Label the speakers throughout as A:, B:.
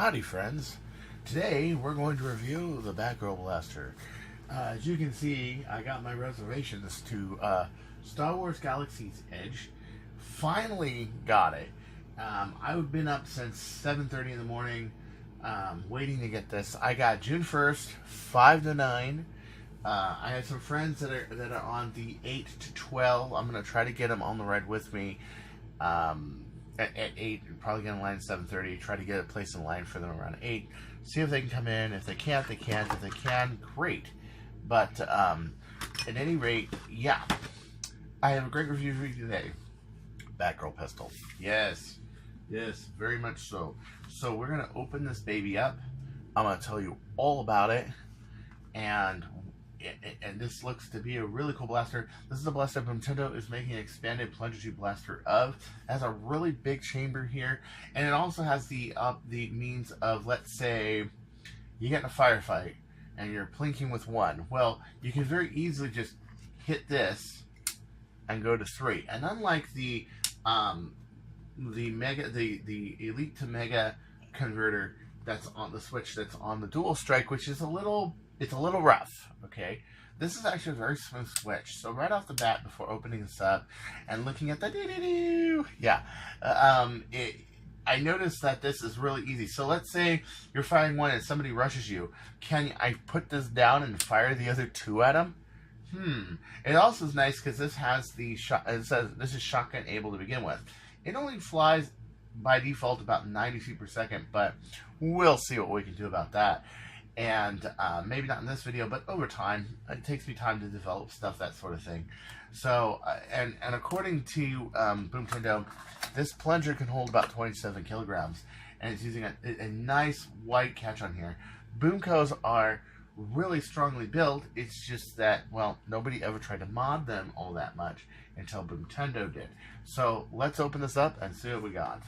A: Howdy friends, today we're going to review the Batgirl Blaster. As you can see, I got my reservations to Star Wars Galaxy's Edge. Finally got it. I've been up since 7:30 in the morning waiting to get this. I got June 1st, 5 to 9. I had some friends that are on the 8 to 12. I'm going to try to get them on the ride with me. At 8, probably get in line at 7:30. Try to get a place in line for them around 8. See if they can come in. If they can't, they can't. If they can, great. But at any rate, yeah. I have a great review for you today. Batgirl pistol. Yes. Yes, very much so. So we're going to open this baby up. I'm going to tell you all about it. And this looks to be a really cool blaster. This is a blaster Boomco is making an expanded plunger tube blaster of. It has a really big chamber here, and it also has the means of, let's say, you get in a firefight and you're plinking with 1. Well, you can very easily just hit this and go to 3. And unlike the elite to mega converter that's on the switch that's on the dual strike, which is a little rough, okay? This is actually a very smooth switch. So right off the bat, before opening this up and looking at the I noticed that this is really easy. So let's say you're firing 1 and somebody rushes you. Can I put this down and fire the other 2 at them? It also is nice because this has the shot. It says this is shotgun able to begin with. It only flies by default about 90 feet per second, but we'll see what we can do about that. And maybe not in this video, but over time. It takes me time to develop stuff, that sort of thing. So, and according to Boomco, this plunger can hold about 27 kilograms, and it's using a nice white catch on here. Boomcos are really strongly built. It's just that, well, nobody ever tried to mod them all that much until Boomco did. So let's open this up and see what we got.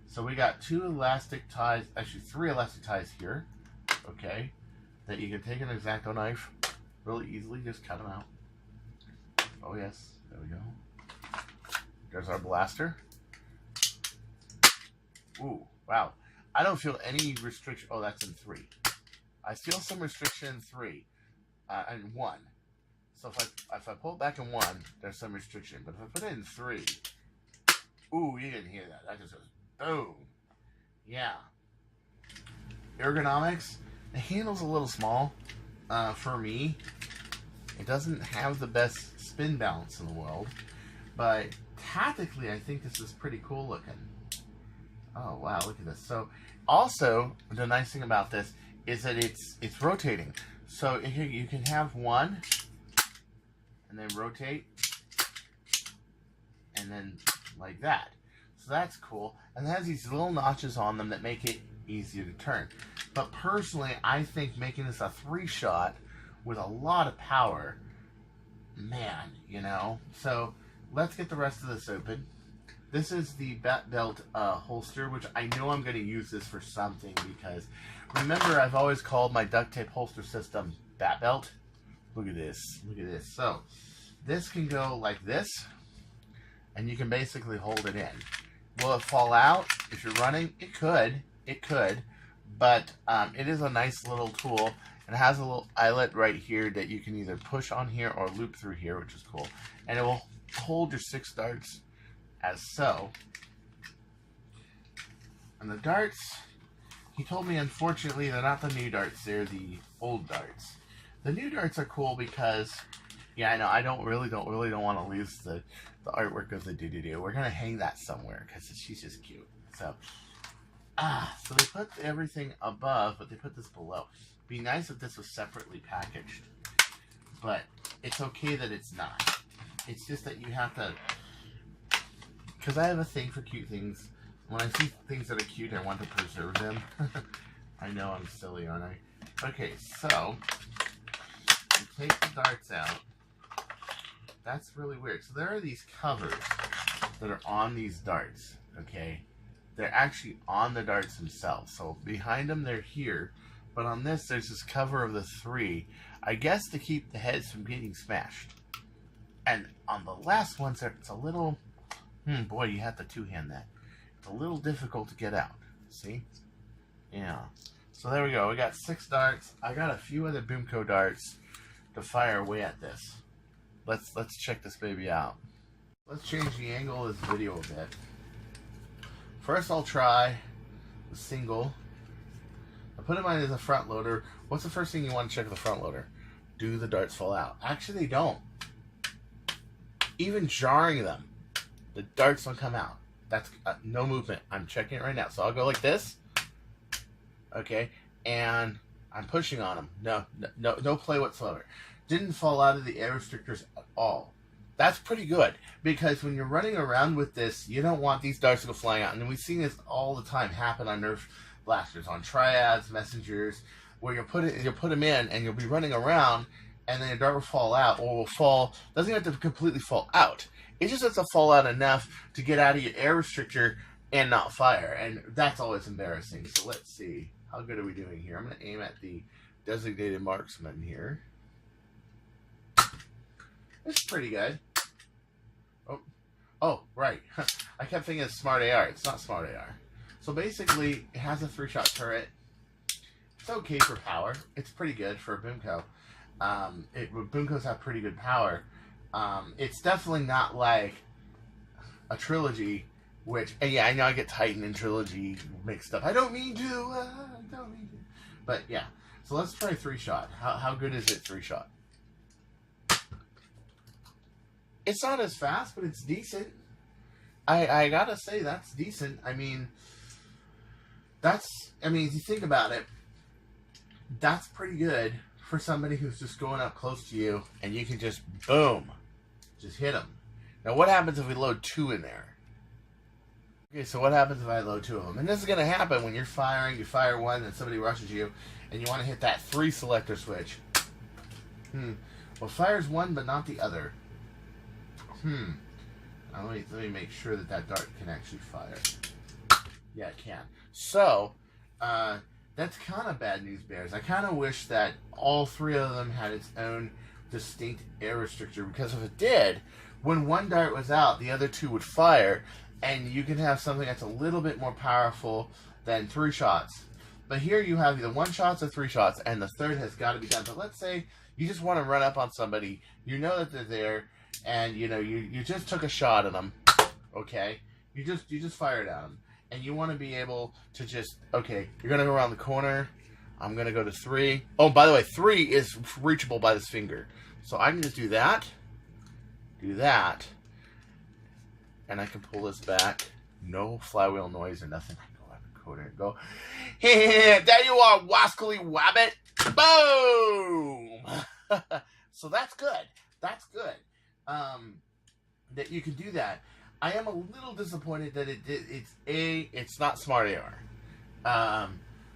A: So we got 2 elastic ties, actually 3 elastic ties here. Okay, that you can take an X-Acto knife really easily, just cut them out. Oh yes, there we go. There's our blaster. Ooh, wow. I don't feel any restriction. Oh, that's in 3. I feel some restriction in 3 and 1. So if I pull it back in 1, there's some restriction. But if I put it in 3, ooh, you didn't hear that. That just goes boom. Yeah. Ergonomics. The handle's a little small for me. It doesn't have the best spin balance in the world, but tactically I think this is pretty cool looking. Oh wow, look at this. So also the nice thing about this is that it's rotating. So you can have 1 and then rotate and then like that. So that's cool. And it has these little notches on them that make it easier to turn. But personally, I think making this a 3-shot with a lot of power, man, you know. So let's get the rest of this open. This is the Bat Belt holster, which I know I'm going to use this for something because remember, I've always called my duct tape holster system Bat Belt. Look at this. Look at this. So this can go like this, and you can basically hold it in. Will it fall out if you're running? It could. It could. But it is a nice little tool. And it has a little eyelet right here that you can either push on here or loop through here, which is cool. And it will hold your 6 darts as so. And the darts, he told me unfortunately they're not the new darts, they're the old darts. The new darts are cool because, yeah, I know, I don't really want to lose the artwork of the doo-doo-doo. We're going to hang that somewhere because she's just cute. So they put everything above, but they put this below. Be nice if this was separately packaged, but it's okay that it's not. It's just that you have to, because I have a thing for cute things. When I see things that are cute, I want to preserve them. I know I'm silly, aren't I? Okay, so you take the darts out. That's really weird. So there are these covers that are on these darts, okay? They're actually on the darts themselves. So behind them, they're here. But on this, there's this cover of the 3. I guess to keep the heads from getting smashed. And on the last ones, it's a little... boy, you have to 2-hand that. It's a little difficult to get out. See? Yeah. So there we go. We got 6 darts. I got a few other Boomco darts to fire away at this. Let's check this baby out. Let's change the angle of this video a bit. First, I'll try the single. I put in mine as a front loader. What's the first thing you want to check with the front loader? Do the darts fall out? Actually, they don't. Even jarring them, the darts don't come out. That's no movement. I'm checking it right now. So I'll go like this. Okay, and I'm pushing on them. No play whatsoever. Didn't fall out of the air restrictors at all. That's pretty good, because when you're running around with this, you don't want these darts to go flying out. And we've seen this all the time happen on Nerf blasters, on triads, messengers, where you'll put them in and you'll be running around, and then a dart will fall out, or will fall. Doesn't have to completely fall out. It just has to fall out enough to get out of your air restrictor and not fire, and that's always embarrassing. So let's see, how good are we doing here? I'm going to aim at the designated marksman here. It's pretty good. Oh, right. I kept thinking it's Smart AR. It's not Smart AR. So basically, it has a 3-shot turret. It's okay for power. It's pretty good for a Boomco. Boomcos have pretty good power. It's definitely not like a Trilogy, which, and yeah, I know I get Titan and Trilogy mixed up. I don't mean to. But yeah. So let's try 3-shot. How good is it 3-shot? It's not as fast, but it's decent. I gotta say, that's decent. I mean, if you think about it, that's pretty good for somebody who's just going up close to you, and you can just, boom, just hit them. Now, what happens if we load 2 in there? Okay, so what happens if I load 2 of them? And this is going to happen when you're firing, you fire one, and somebody rushes you, and you want to hit that 3 selector switch. Well, fires one, but not the other. Now, let me make sure that dart can actually fire. Yeah, it can. So, that's kind of bad news bears. I kind of wish that all 3 of them had its own distinct air restrictor, because if it did, when one dart was out, the other 2 would fire, and you can have something that's a little bit more powerful than 3 shots. But here you have either 1 shots or 3 shots, and the third has got to be done. But let's say you just want to run up on somebody, you know that they're there, and you know you just took a shot at them, okay? You just fired at them, and you want to be able to just, okay, you're gonna go around the corner. I'm gonna go to 3. Oh, by the way, 3 is reachable by this finger, so I can just do that, and I can pull this back. No flywheel noise or nothing. I go up and code it and go, hey, there you are, wascally wabbit. Boom. So that's good. That's good. That you can do that. I am a little disappointed that it's not Smart AR.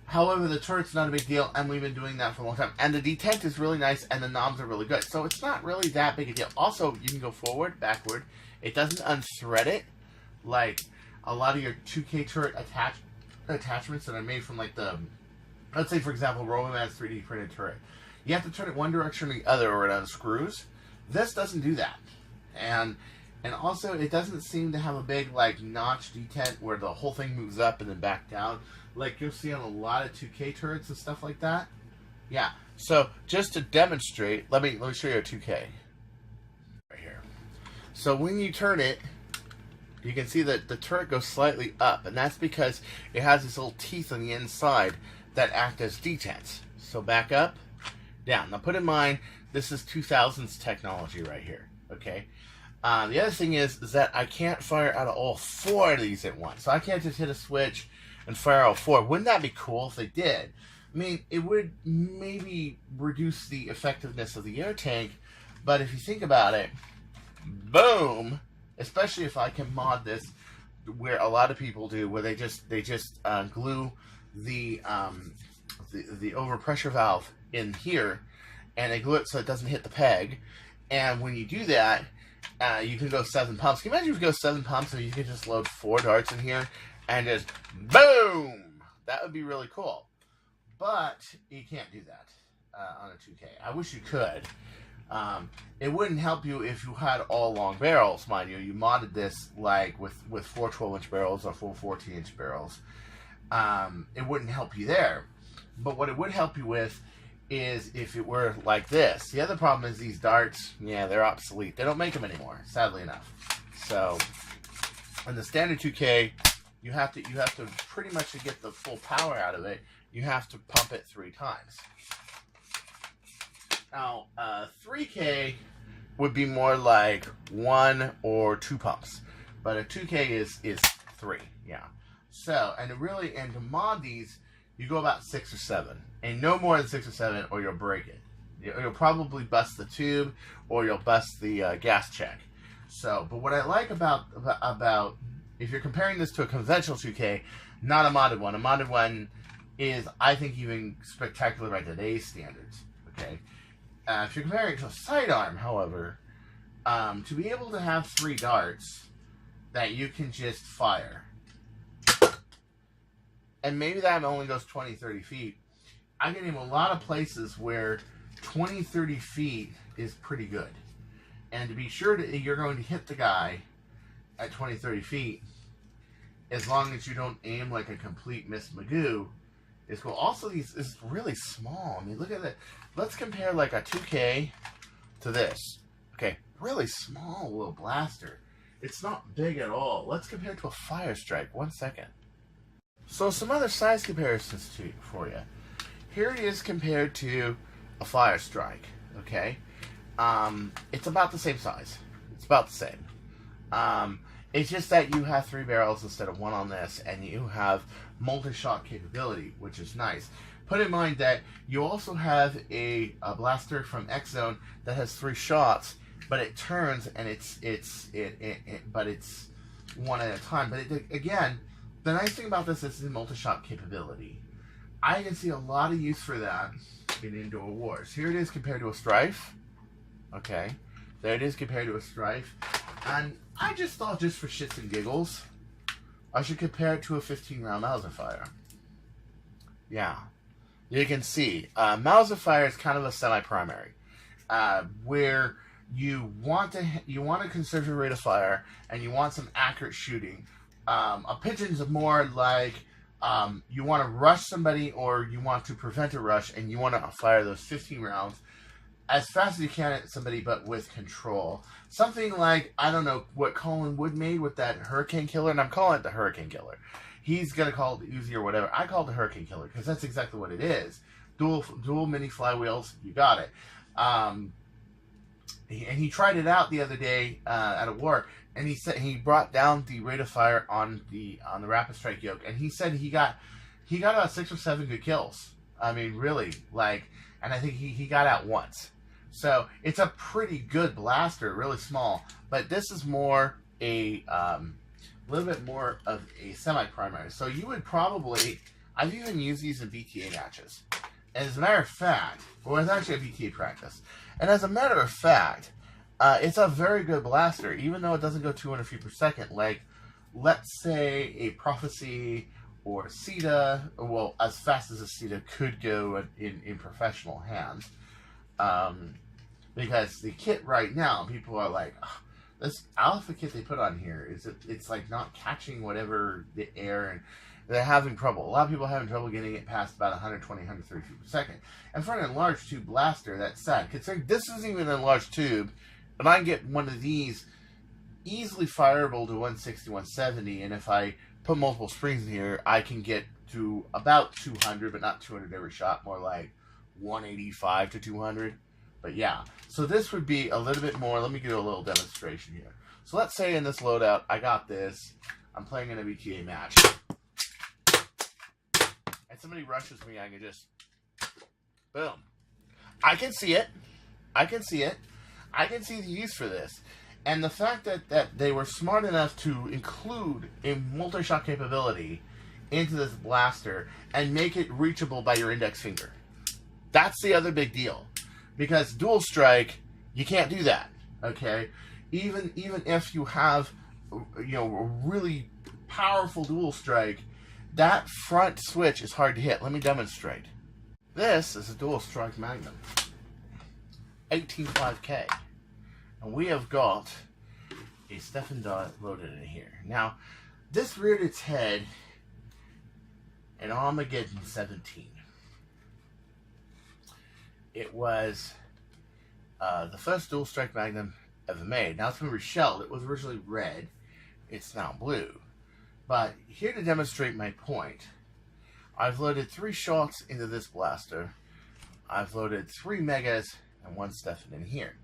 A: However, the turret's not a big deal, and we've been doing that for a long time. And the detent is really nice, and the knobs are really good. So it's not really that big a deal. Also, you can go forward, backward. It doesn't unthread it like a lot of your 2K turret attachments that are made from like the, let's say for example, Roboman's 3D printed turret. You have to turn it one direction or the other, or it unscrews. This doesn't do that, and also it doesn't seem to have a big like notch detent where the whole thing moves up and then back down, like you'll see on a lot of 2K turrets and stuff like that. Yeah. So just to demonstrate, let me show you a 2K right here. So when you turn it, you can see that the turret goes slightly up, and that's because it has these little teeth on the inside that act as detents. So back up, down. Now put in mind, this is 2000s technology right here, okay? The other thing is that I can't fire out of all 4 of these at once. So I can't just hit a switch and fire all 4. Wouldn't that be cool if they did? I mean, it would maybe reduce the effectiveness of the air tank, but if you think about it, boom, especially if I can mod this where a lot of people do, where they just glue the overpressure valve in here, and they glue it so it doesn't hit the peg. And when you do that, you can go 7 pumps. Can you imagine if you go 7 pumps and you could just load 4 darts in here and just boom? That would be really cool. But you can't do that on a 2K. I wish you could. It wouldn't help you if you had all long barrels, mind you. You modded this like with 4 12-inch barrels or 4 14-inch barrels. it wouldn't help you there. But what it would help you with is if it were like this. The other problem is these darts, yeah, they're obsolete. They don't make them anymore, sadly enough. So, in the standard 2K, you have to pretty much, to get the full power out of it, you have to pump it 3 times. Now, 3K would be more like 1 or 2 pumps, but a 2K is 3, yeah. So, and to mod these, you go about 6 or 7, and no more than 6 or 7, or you'll break it. You'll probably bust the tube, or you'll bust the gas check. So, but what I like about if you're comparing this to a conventional 2K, not a modded one. A modded one is, I think, even spectacular by today's standards. Okay, if you're comparing it to a sidearm, however, to be able to have 3 darts that you can just fire, and maybe that only goes 20, 30 feet. I can name a lot of places where 20, 30 feet is pretty good. And to be sure that you're going to hit the guy at 20, 30 feet, as long as you don't aim like a complete Miss Magoo, is cool. Also, these is really small. I mean, look at that. Let's compare like a 2K to this. Okay, really small little blaster. It's not big at all. Let's compare it to a Fire Strike. 1 second. So some other size comparisons for you. Here it is compared to a Fire Strike. Okay, it's about the same size. It's about the same. It's just that you have 3 barrels instead of 1 on this, and you have multi-shot capability, which is nice. Put in mind that you also have a blaster from X-Zone that has 3 shots, but it turns, and but it's 1 at a time. But again, the nice thing about this is the multi-shot capability. I can see a lot of use for that in indoor wars. Here it is compared to a Strife. Okay, there it is compared to a Strife. And I just thought, just for shits and giggles, I should compare it to a 15-round Mauser fire. Yeah, you can see Mauser fire is kind of a semi-primary, where you want to conserve your rate of fire and you want some accurate shooting. A pigeon's more like you want to rush somebody, or you want to prevent a rush, and you want to fire those 15 rounds as fast as you can at somebody, but with control. Something like, I don't know what Colin Wood made with that Hurricane Killer, and I'm calling it the Hurricane Killer. He's going to call it the Uzi or whatever. I call it the Hurricane Killer because that's exactly what it is. Dual mini flywheels, you got it. And he tried it out the other day at a war, and he said he brought down the rate of fire on the Rapid Strike yoke, and he said he got about 6 or 7 good kills. I mean, really, like, and I think he got out once. So it's a pretty good blaster, really small, but this is more a little bit more of a semi-primary. So you would probably, I've even used these in BTA matches. And as a matter of fact, well, it's actually a BTA practice. And as a matter of fact, it's a very good blaster, even though it doesn't go 200 feet per second. Like, let's say a Prophecy or a CETA, well, as fast as a CETA could go in professional hands. Because the kit right now, people are like, oh, this alpha kit they put on here, it's like not catching whatever the air, and they're having trouble. A lot of people are having trouble getting it past about 120, 130 feet per second. And for an enlarged tube blaster, that's sad. Considering this isn't even an enlarged tube, and I can get one of these easily fireable to 160, 170, and if I put multiple springs in here, I can get to about 200, but not 200 every shot, more like 185 to 200. But yeah, so this would be a little bit more. Let me give you a little demonstration here. So let's say in this loadout, I got this. I'm playing in a BTA match. And somebody rushes me, I can just, boom. I can see it. I can see it. I can see the use for this. And the fact that they were smart enough to include a multi-shot capability into this blaster and make it reachable by your index finger. That's the other big deal. Because dual strike, you can't do that. Okay? Even if you have, you know, a really powerful dual strike, that front switch is hard to hit. Let me demonstrate. This is a dual strike Magnum. 18.5K. And we have got a Stefan dot loaded in here. Now, this reared its head and Armageddon 17. It was the first dual strike magnum ever made. Now it's been reshelled. It was originally red. It's now blue. But here to demonstrate my point, I've loaded 3 shots into this blaster. I've loaded 3 megas and 1 Stefan in here.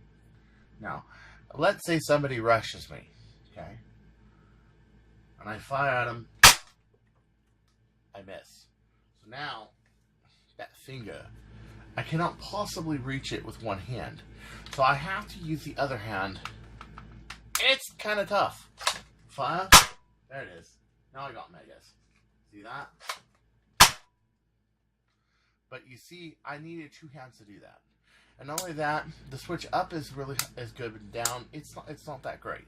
A: Now, let's say somebody rushes me, okay? And I fire at them. I miss. So now, that finger, I cannot possibly reach it with one hand. So I have to use the other hand. It's kind of tough. Fire. There it is. Now I got megas. See that? But you see, I needed 2 hands to do that. And not only that, the switch up is really as good, but down, it's not that great.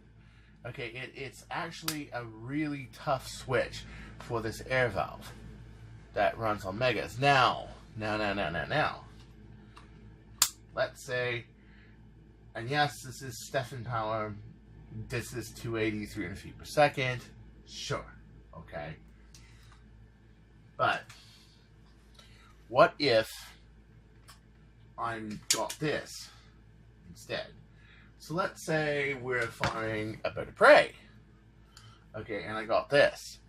A: Okay, it's actually a really tough switch for this air valve that runs on megas. Now. Let's say, and yes, this is Stefan power. This is 280, 300 feet per second. Sure, okay. But what if I got this instead? So let's say we're firing a bird of prey. Okay, and I got this.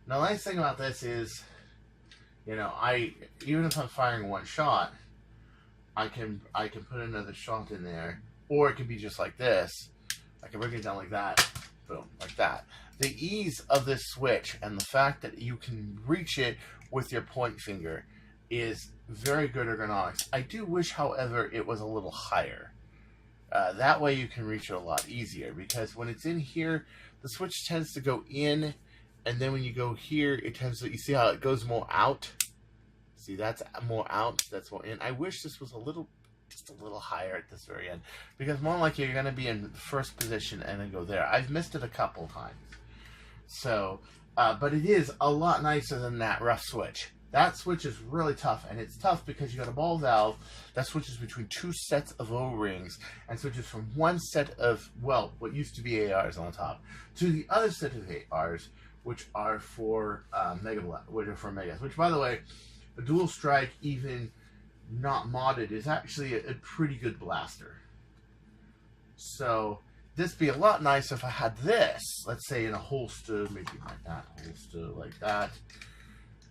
A: Now the nice thing about this is, you know, even if I'm firing 1 shot, I can put another shot in there, or it could be just like this. I can bring it down like that, boom, like that. The ease of this switch and the fact that you can reach it with your point finger is very good ergonomics. I do wish, however, it was a little higher. That way you can reach it a lot easier, because when it's in here, the switch tends to go in, and then when you go here, it tends to, you see how it goes more out? See, that's more out, that's more in. I wish this was just a little higher at this very end, because more likely you're going to be in first position and then go there. I've missed it a couple times. So, but it is a lot nicer than that rough switch. That switch is really tough, and it's tough because you got a ball valve that switches between 2 sets of O-rings and switches from one set of, well, what used to be ARs on the top, to the other set of ARs, which are for megas. Which, by the way, a dual strike, even not modded, is actually a pretty good blaster. So this would be a lot nicer if I had this, let's say in a holster, maybe like that, holster like that.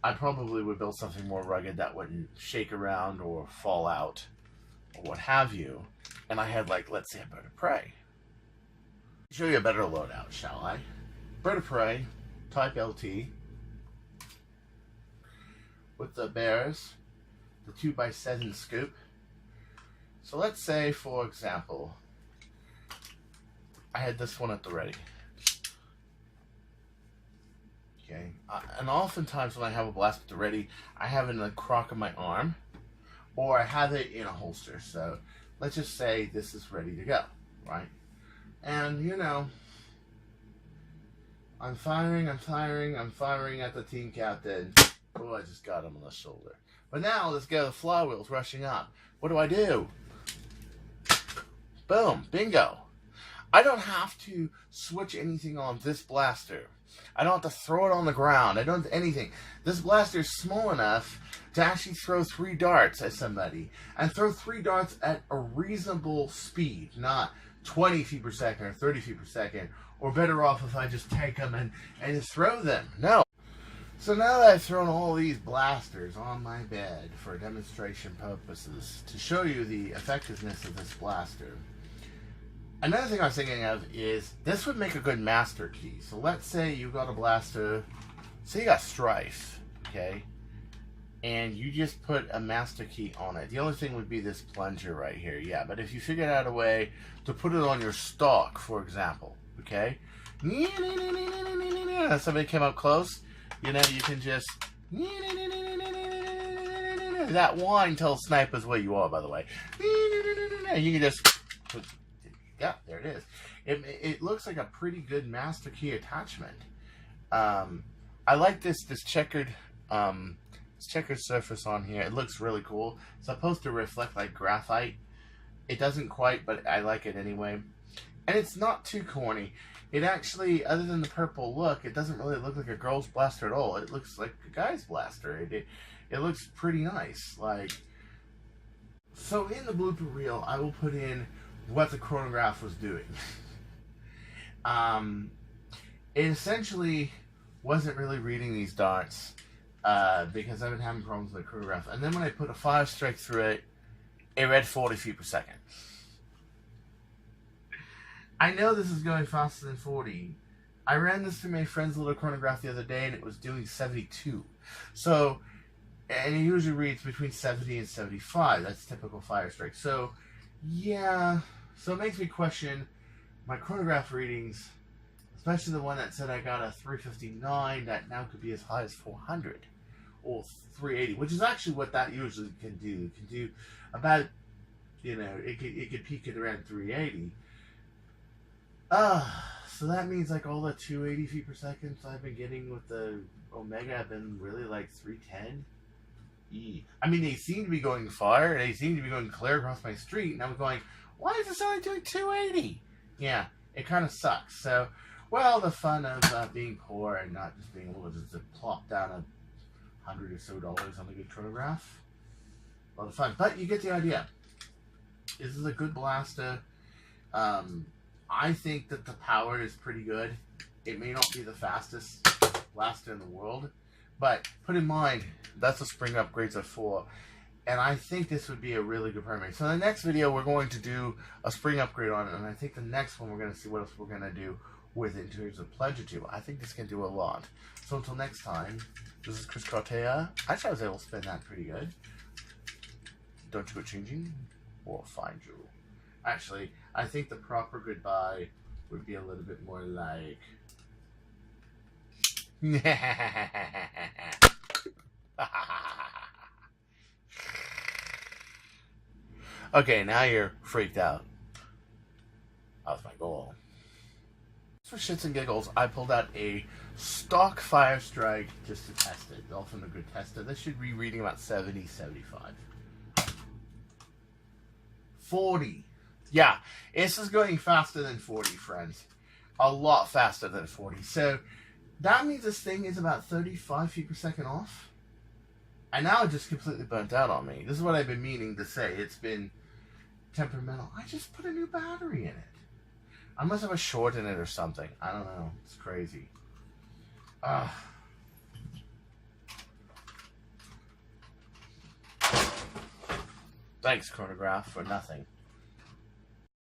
A: I probably would build something more rugged that wouldn't shake around or fall out or what have you. And I had, like, let's say a bird of prey. Show you a better loadout, shall I? Bird of prey, type LT, with the bears, the 2x7 scoop. So let's say, for example, I had this one at the ready. Okay, and oftentimes when I have a blast at the ready, I have it in the crock of my arm, or I have it in a holster. So let's just say this is ready to go, right? And you know, I'm firing at the team captain. Oh, I just got him on the shoulder. But now let's go. The flywheel's rushing up. What do? Boom, bingo. I don't have to switch anything on this blaster. I don't have to throw it on the ground. I don't have anything. This blaster is small enough to actually throw 3 darts at somebody. And throw 3 darts at a reasonable speed. Not 20 feet per second or 30 feet per second. Or better off if I just take them and just throw them. No. So now that I've thrown all these blasters on my bed for demonstration purposes to show you the effectiveness of this blaster, another thing I was thinking of is this would make a good master key. So let's say you got a blaster, say you got Strife, okay, and you just put a master key on it. The only thing would be this plunger right here, yeah, but if you figured out a way to put it on your stock, for example, okay, somebody came up close, you know, you can just, that whine tells snipers where you are, by the way, you can just put, yeah, there it is. It looks like a pretty good master key attachment. I like this checkered surface on here. It looks really cool. It's supposed to reflect like graphite. It doesn't quite, but I like it anyway. And it's not too corny. it actually, other than the purple look, it doesn't really look like a girl's blaster at all. It looks like a guy's blaster. It looks pretty nice. Like, so in the blooper reel, I will put in what the chronograph was doing. It essentially wasn't really reading these darts because I've been having problems with the chronograph. And then when I put a 5 strike through it, it read 40 feet per second. I know this is going faster than 40. I ran this through my friend's little chronograph the other day, and it was doing 72. So, and it usually reads between 70 and 75. That's typical fire strike. So, yeah. So it makes me question my chronograph readings, especially the one that said I got a 359 that now could be as high as 400 or 380, which is actually what that usually can do. It can do about, you know, it could peak at around 380. So that means like all the 280 feet per second I've been getting with the Omega have been really like 310. I mean, they seem to be going far. They seem to be going clear across my street, and I was going, why is this only doing 280? Yeah, it kind of sucks. So, well, the fun of being poor and not just being able to just plop down $100 or so on a good chronograph. A lot of fun, but you get the idea. This is a good blaster. I think that the power is pretty good. It may not be the fastest blaster in the world, but put in mind, that's a spring upgrades of 4. And I think this would be a really good primary. So in the next video, we're going to do a spring upgrade on it. And I think the next one, we're going to see what else we're going to do with it in terms of pledge or two. I think this can do a lot. So until next time, this is Chris Cartaya. Actually, I was able to spin that pretty good. Don't you go changing? We'll find you. Actually, I think the proper goodbye would be a little bit more like... Okay, now you're freaked out. That was my goal. For shits and giggles, I pulled out a stock Fire Strike just to test it. All from a good tester. This should be reading about 70, 75. 40. Yeah, this is going faster than 40, friends. A lot faster than 40. So, that means this thing is about 35 feet per second off. And now it just completely burnt out on me. This is what I've been meaning to say. It's been temperamental. I just put a new battery in it. I must have a short in it or something. I don't know. It's crazy. Thanks, chronograph, for nothing.